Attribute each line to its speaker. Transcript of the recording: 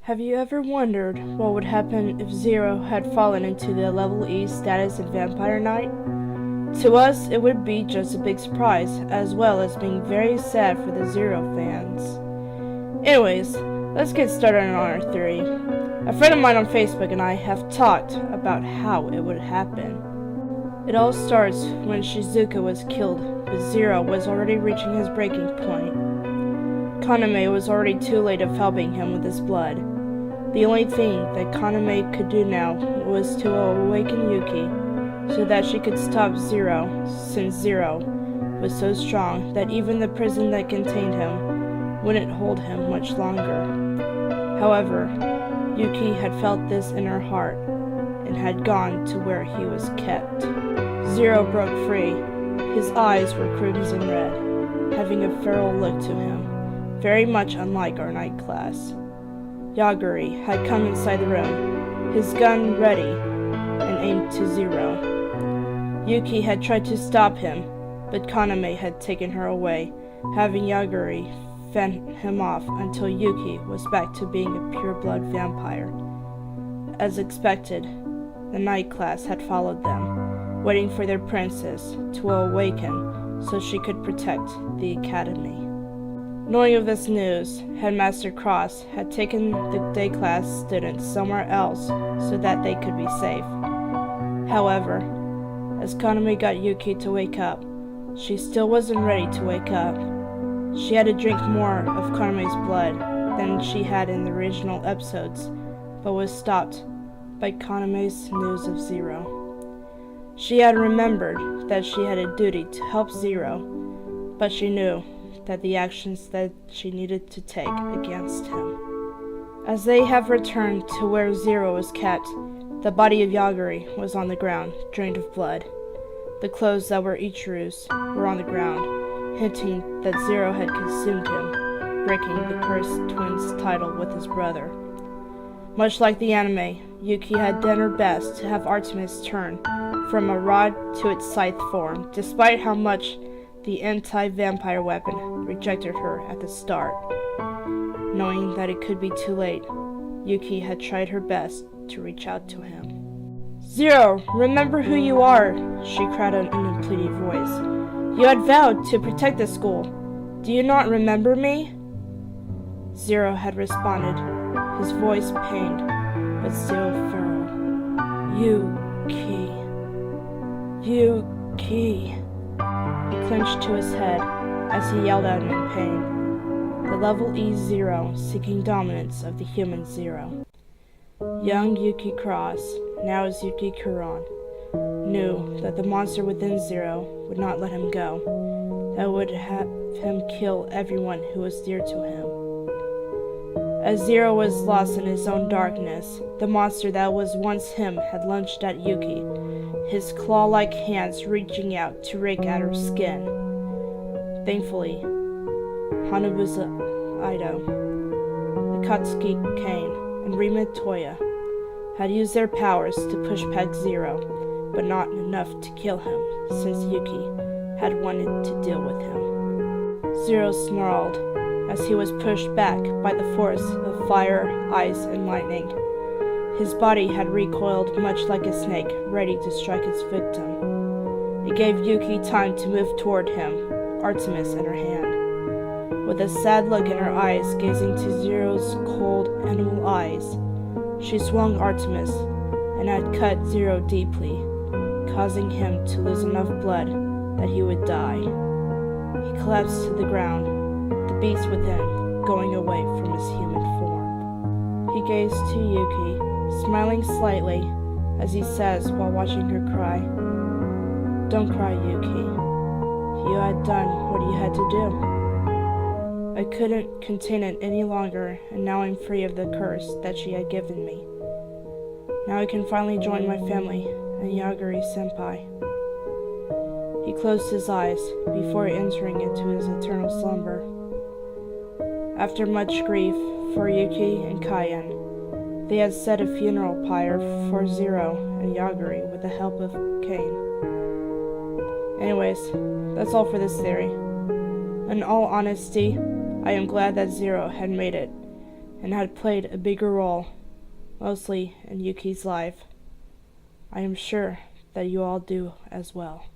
Speaker 1: Have you ever wondered what would happen if Zero had fallen into the level E status in Vampire Knight? To us, it would be just a big surprise, as well as being very sad for the Zero fans. Anyways, let's get started on our theory. A friend of mine on Facebook and I have talked about how it would happen. It all starts when Shizuka was killed, but Zero was already reaching his breaking point. Kaname was already too late of helping him with his blood. The only thing that Kaname could do now was to awaken Yuki, so that she could stop Zero, since Zero was so strong that even the prison that contained him wouldn't hold him much longer. However, Yuki had felt this in her heart, and had gone to where he was kept. Zero broke free. His eyes were crimson red, having a feral look to him, very much unlike our night class. Yaguri had come inside the room, his gun ready, and aimed to Zero. Yuki had tried to stop him, but Kaname had taken her away, having Yaguri fend him off until Yuki was back to being a pure-blood vampire. As expected, the night class had followed them, waiting for their princess to awaken so she could protect the academy. Knowing of this news, Headmaster Cross had taken the day class students somewhere else so that they could be safe. However, as Kaname got Yuki to wake up, she still wasn't ready to wake up. She had to drink more of Kaname's blood than she had in the original episodes, but was stopped by Kaname's news of Zero. She had remembered that she had a duty to help Zero, but she knew that the actions that she needed to take against him. As they have returned to where Zero was kept, the body of Yaguri was on the ground, drained of blood. The clothes that were Ichiru's were on the ground, hinting that Zero had consumed him, breaking the Cursed Twins title with his brother. Much like the anime, Yuki had done her best to have Artemis turn from a rod to its scythe form, despite how much the anti-vampire weapon rejected her at the start. Knowing that it could be too late, Yuki had tried her best to reach out to him. "Zero, remember who you are," she cried out in a pleading voice. "You had vowed to protect the school. Do you not remember me?" Zero had responded, his voice pained, but still feral. "Yuki. Yuki." He clenched to his head as he yelled out in pain. The level E Zero seeking dominance of the human Zero. Young Yuki Cross, now as Yuki Kuron, knew that the monster within Zero would not let him go, that would have him kill everyone who was dear to him. As Zero was lost in his own darkness, the monster that was once him had lunged at Yuki, his claw-like hands reaching out to rake at her skin. Thankfully, Hanabusa Ido, Akatsuki Kane, and Rima Toya had used their powers to push back Zero, but not enough to kill him, since Yuki had wanted to deal with him. Zero snarled as he was pushed back by the force of fire, ice, and lightning. His body had recoiled much like a snake, ready to strike its victim. It gave Yuki time to move toward him, Artemis in her hand. With a sad look in her eyes, gazing to Zero's cold animal eyes, she swung Artemis and had cut Zero deeply, causing him to lose enough blood that he would die. He collapsed to the ground, the beast within going away from his human form. He gazed to Yuki, smiling slightly as he says while watching her cry, "Don't cry, Yuki. You had done what you had to do. I couldn't contain it any longer, and now I'm free of the curse that she had given me. Now I can finally join my family and Yaguri-senpai." He closed his eyes before entering into his eternal slumber. After much grief for Yuki and Kaien, they had set a funeral pyre for Zero and Yaguri with the help of Kane. Anyways, that's all for this theory. In all honesty, I am glad that Zero had made it, and had played a bigger role, mostly in Yuki's life. I am sure that you all do as well.